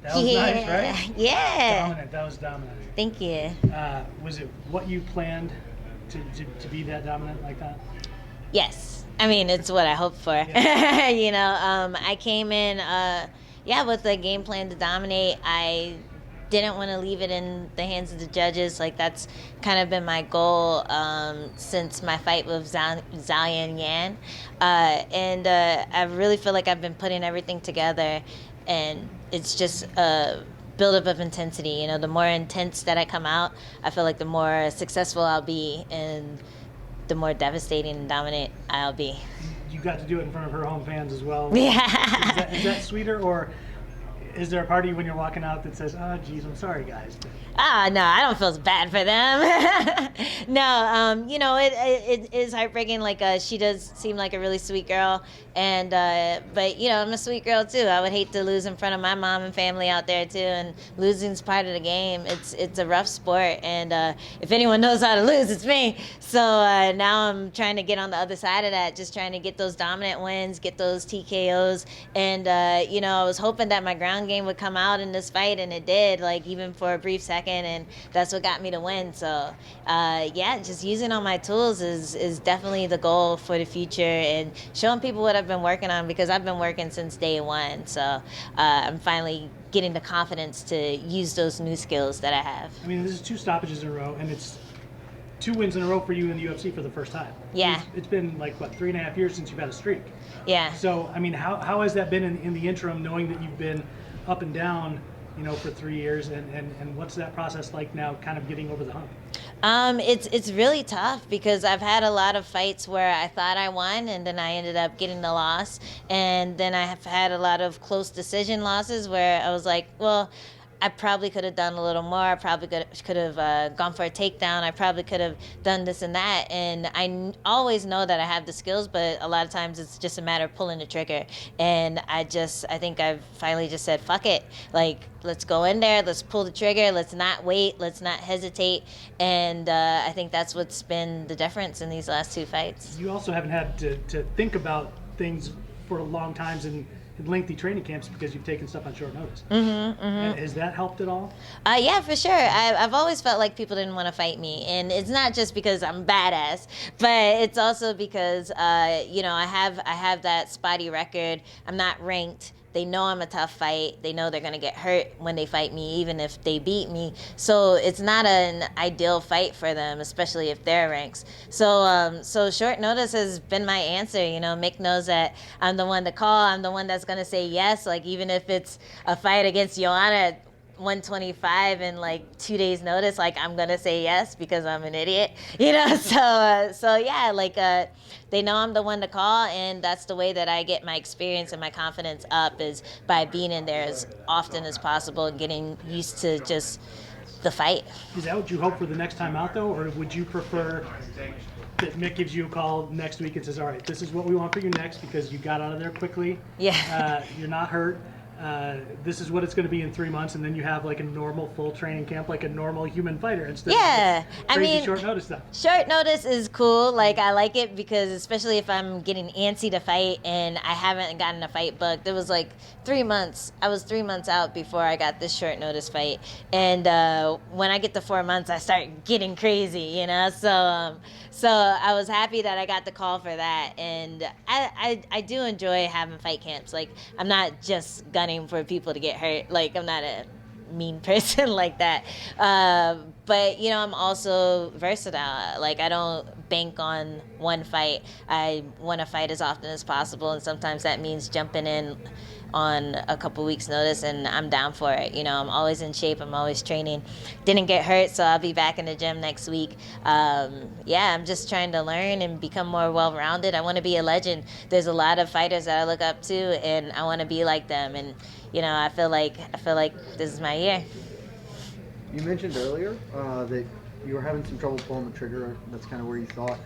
That was nice, right? Yeah. Dominant. That was dominant. Thank you. Was it what you planned to be that dominant like that? Yes. I mean, it's what I hoped for. Yeah. I came in, with a game plan to dominate. I didn't want to leave it in the hands of the judges. Like, that's kind of been my goal since my fight with Zhao Yan. I really feel like I've been putting everything together, and it's just a buildup of intensity. The more intense that I come out, I feel like the more successful I'll be, and the more devastating and dominant I'll be. You got to do it in front of her home fans as well. Yeah. Is that sweeter, or is there a part of you when you're walking out that says, "Oh, geez, I'm sorry, guys"? No, I don't feel bad for them. No, it is heartbreaking. Like, she does seem like a really sweet girl, but I'm a sweet girl too. I would hate to lose in front of my mom and family out there too, and losing's part of the game. It's a rough sport, and if anyone knows how to lose, it's me. So now I'm trying to get on the other side of that, just trying to get those dominant wins, get those TKOs, and I was hoping that my ground game would come out in this fight, and it did. Like, even for a brief second. And that's what got me to win. So, just using all my tools is definitely the goal for the future, and showing people what I've been working on, because I've been working since day one. So I'm finally getting the confidence to use those new skills that I have. I mean, this is 2 stoppages in a row, and it's 2 wins in a row for you in the UFC for the first time. Yeah. It's been like, 3.5 years since you've had a streak. Yeah. So, I mean, how has that been in the interim, knowing that you've been up and down, for 3 years, and what's that process like now, kind of getting over the hump? It's really tough, because I've had a lot of fights where I thought I won, and then I ended up getting the loss, and then I have had a lot of close decision losses where I was like, well, I probably could have done a little more. I probably could have gone for a takedown. I probably could have done this and that. And I always know that I have the skills, but a lot of times it's just a matter of pulling the trigger. And I think I've finally just said, fuck it. Like, let's go in there. Let's pull the trigger. Let's not wait. Let's not hesitate. And I think that's what's been the difference in these last 2 fights. You also haven't had to think about things for a long times in lengthy training camps, because you've taken stuff on short notice. Has that helped at all? Yeah, for sure. I've always felt like people didn't want to fight me, and it's not just because I'm badass, but it's also because I have that spotty record. I'm not ranked. They know I'm a tough fight. They know they're going to get hurt when they fight me, even if they beat me. So it's not an ideal fight for them, especially if they're ranks. So short notice has been my answer. Mick knows that I'm the one to call. I'm the one that's going to say yes. Like, even if it's a fight against Joanna at 125 and like 2 days notice, like, I'm gonna say yes, because I'm an idiot, they know I'm the one to call, and that's the way that I get my experience and my confidence up, is by being in there as often as possible and getting used to just the fight. Is that what you hope for the next time out, though, or would you prefer that Mick gives you a call next week and says, all right, this is what we want for you next, because you got out of there quickly, you're not hurt, this is what it's going to be in 3 months, and then you have like a normal full training camp, like a normal human fighter, instead of crazy short notice stuff? Short notice is cool. Like, I like it, because especially if I'm getting antsy to fight and I haven't gotten a fight booked. It was like 3 months. I was 3 months out before I got this short notice fight, and when I get to 4 months, I start getting crazy, So I was happy that I got the call for that, and I do enjoy having fight camps. Like, I'm not just gunning for people to get hurt. Like, I'm not a mean person like that. But I'm also versatile. Like, I don't bank on one fight. I want to fight as often as possible, and sometimes that means jumping in on a couple weeks notice, and I'm down for it. I'm always in shape. I'm always training. Didn't get hurt, so I'll be back in the gym next week. I'm just trying to learn and become more well-rounded. I want to be a legend. There's a lot of fighters that I look up to, and I want to be like them. And I feel like this is my year. You mentioned earlier that you were having some trouble pulling the trigger. That's kind of where you thought.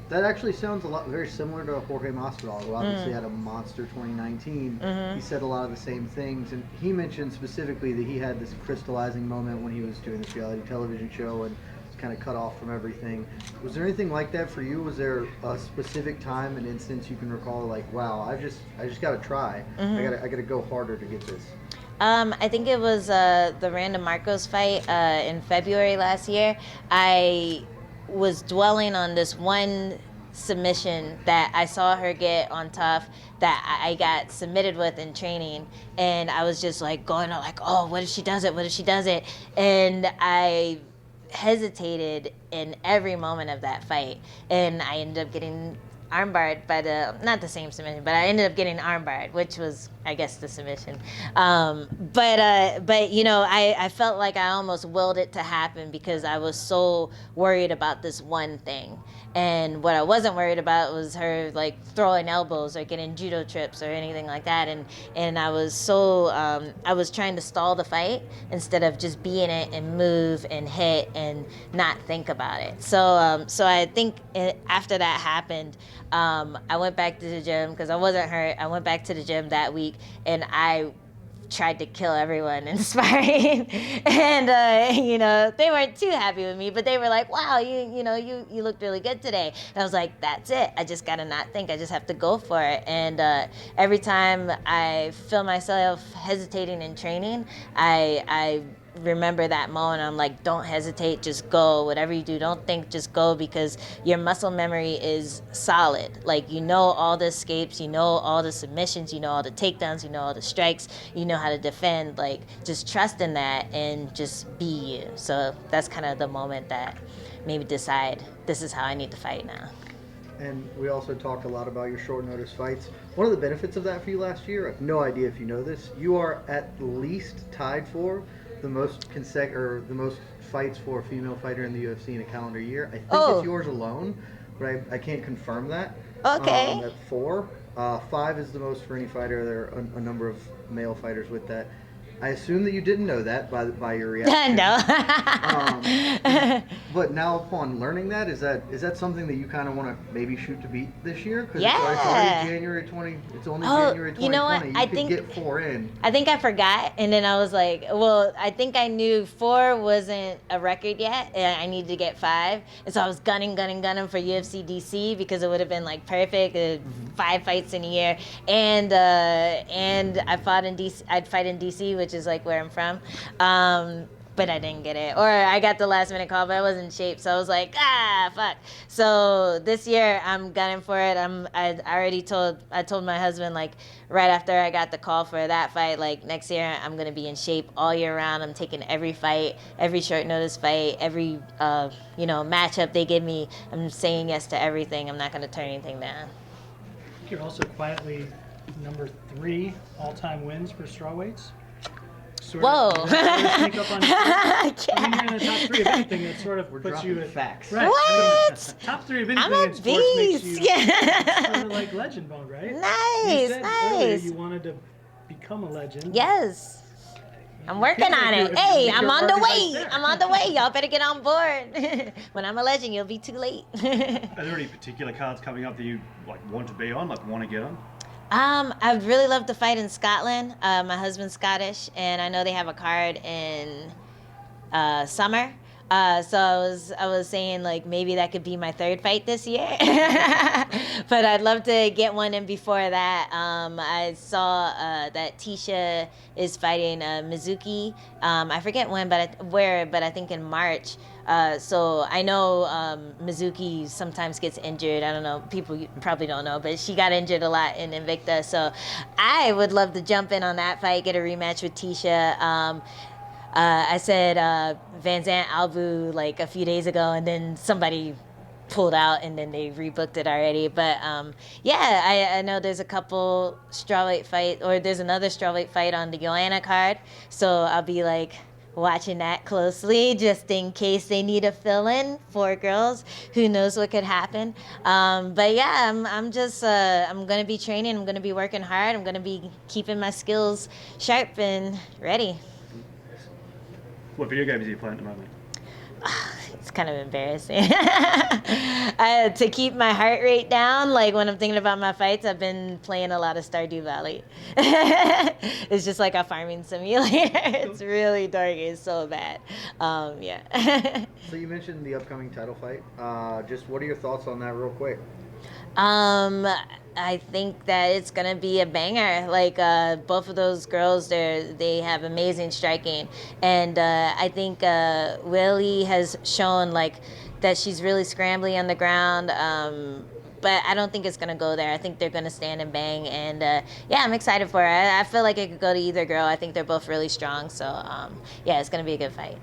That actually sounds very similar to Jorge Masvidal, who obviously had a monster 2019. He said a lot of the same things, and he mentioned specifically that he had this crystallizing moment when he was doing this reality television show and was kind of cut off from everything. Was there anything like that for you? Was there a specific time, an instance you can recall, like, wow, I just got to try. I got to go harder to get this? I think it was the Randa Marcos fight in February last year. I was dwelling on this one submission that I saw her get on Tough that I got submitted with in training, and I was just like going on like, oh, what if she does it? What if she does it? And I hesitated in every moment of that fight, and I ended up getting armbarred by not the same submission, but I ended up getting armbarred, which was, I guess, the submission. But you know, I felt like I almost willed it to happen because I was so worried about this one thing. And what I wasn't worried about was her like throwing elbows or getting judo trips or anything like that. And I was so I was trying to stall the fight instead of just be in it and move and hit and not think about it. So I think after that happened, I went back to the gym because I wasn't hurt. I went back to the gym that week and I tried to kill everyone in sparring. And you know, they weren't too happy with me, but they were like, wow, you looked really good today. And I was like, that's it, I just gotta not think, I just have to go for it. And every time I feel myself hesitating in training, I remember that moment. I'm like, don't hesitate, just go. Whatever you do, don't think, just go, because your muscle memory is solid. Like, you know all the escapes, you know all the submissions, you know all the takedowns, you know all the strikes, you know how to defend. Like, just trust in that and just be you. So that's kind of the moment that made me decide this is how I need to fight now. And we also talked a lot about your short notice fights. One of the benefits of that for you last year, I have no idea if you know this, you are at least tied for the most the most fights for a female fighter in the UFC in a calendar year. I think it's yours alone, but I can't confirm that. Okay. At 4. 5 is the most for any fighter. There are a number of male fighters with that. I assume that you didn't know that by your reaction. No. But now, upon learning that, is that something that you kind of want to maybe shoot to beat this year? Because Yeah. it's already January 20. It's only January 2020. You know what? I think get 4 in. I think I forgot, and then I was like, well, I think I knew 4 wasn't a record yet, and I needed to get 5, and so I was gunning for UFC DC because it would have been like perfect, 5 fights in a year, and I fought in DC. I'd fight in DC, which is like where I'm from. But I didn't get it. Or I got the last minute call, but I wasn't in shape. So I was like, fuck. So this year I'm gunning for it. I told my husband, like, right after I got the call for that fight, like, next year I'm going to be in shape all year round. I'm taking every fight, every short notice fight, every, matchup they give me. I'm saying yes to everything. I'm not going to turn anything down. You're also quietly number 3 all-time wins for strawweights. Whoa! Sneak up on you. I mean, you're in the top 3 of anything. That sort of puts you at facts. Right. What? Top 3 of anything I'm a in sports makes beast. you Yeah. sort of like legend mode, right? Nice, You said earlier nice. you wanted to become a legend. Yes. I'm working on it. Hey, I'm on the way. I'm on the way. Y'all better get on board. When I'm a legend, you'll be too late. Are there any particular cards coming up that you want to be on, want to get on? I'd really love to fight in Scotland. My husband's Scottish, and I know they have a card in summer. So I was saying, like, maybe that could be my 3rd fight this year. But I'd love to get one in before that. I saw that Tisha is fighting Mizuki. I forget when, but I think in March. So I know Mizuki sometimes gets injured. I don't know. People probably don't know, but she got injured a lot in Invicta. So I would love to jump in on that fight, get a rematch with Tisha. I said Van Zant Albu like a few days ago, and then somebody pulled out, and then they rebooked it already. But I know there's a couple strawweight fight, or there's another strawweight fight on the Joanna card. So I'll be like watching that closely, just in case they need a fill-in for girls. Who knows what could happen? But yeah, I'm gonna be training. I'm gonna be working hard. I'm gonna be keeping my skills sharp and ready. What video games are you playing at the moment? It's kind of embarrassing. To keep my heart rate down, like when I'm thinking about my fights, I've been playing a lot of Stardew Valley. It's just like a farming simulator. It's really dark. It's so bad. Yeah. So you mentioned the upcoming title fight. Just what are your thoughts on that real quick? I think that it's gonna be a banger. Like both of those girls, they have amazing striking, and I think Willie has shown like that she's really scrambly on the ground. But I don't think it's gonna go there. I think they're gonna stand and bang, and yeah, I'm excited for it. I feel like it could go to either girl. I think they're both really strong, so yeah, it's gonna be a good fight.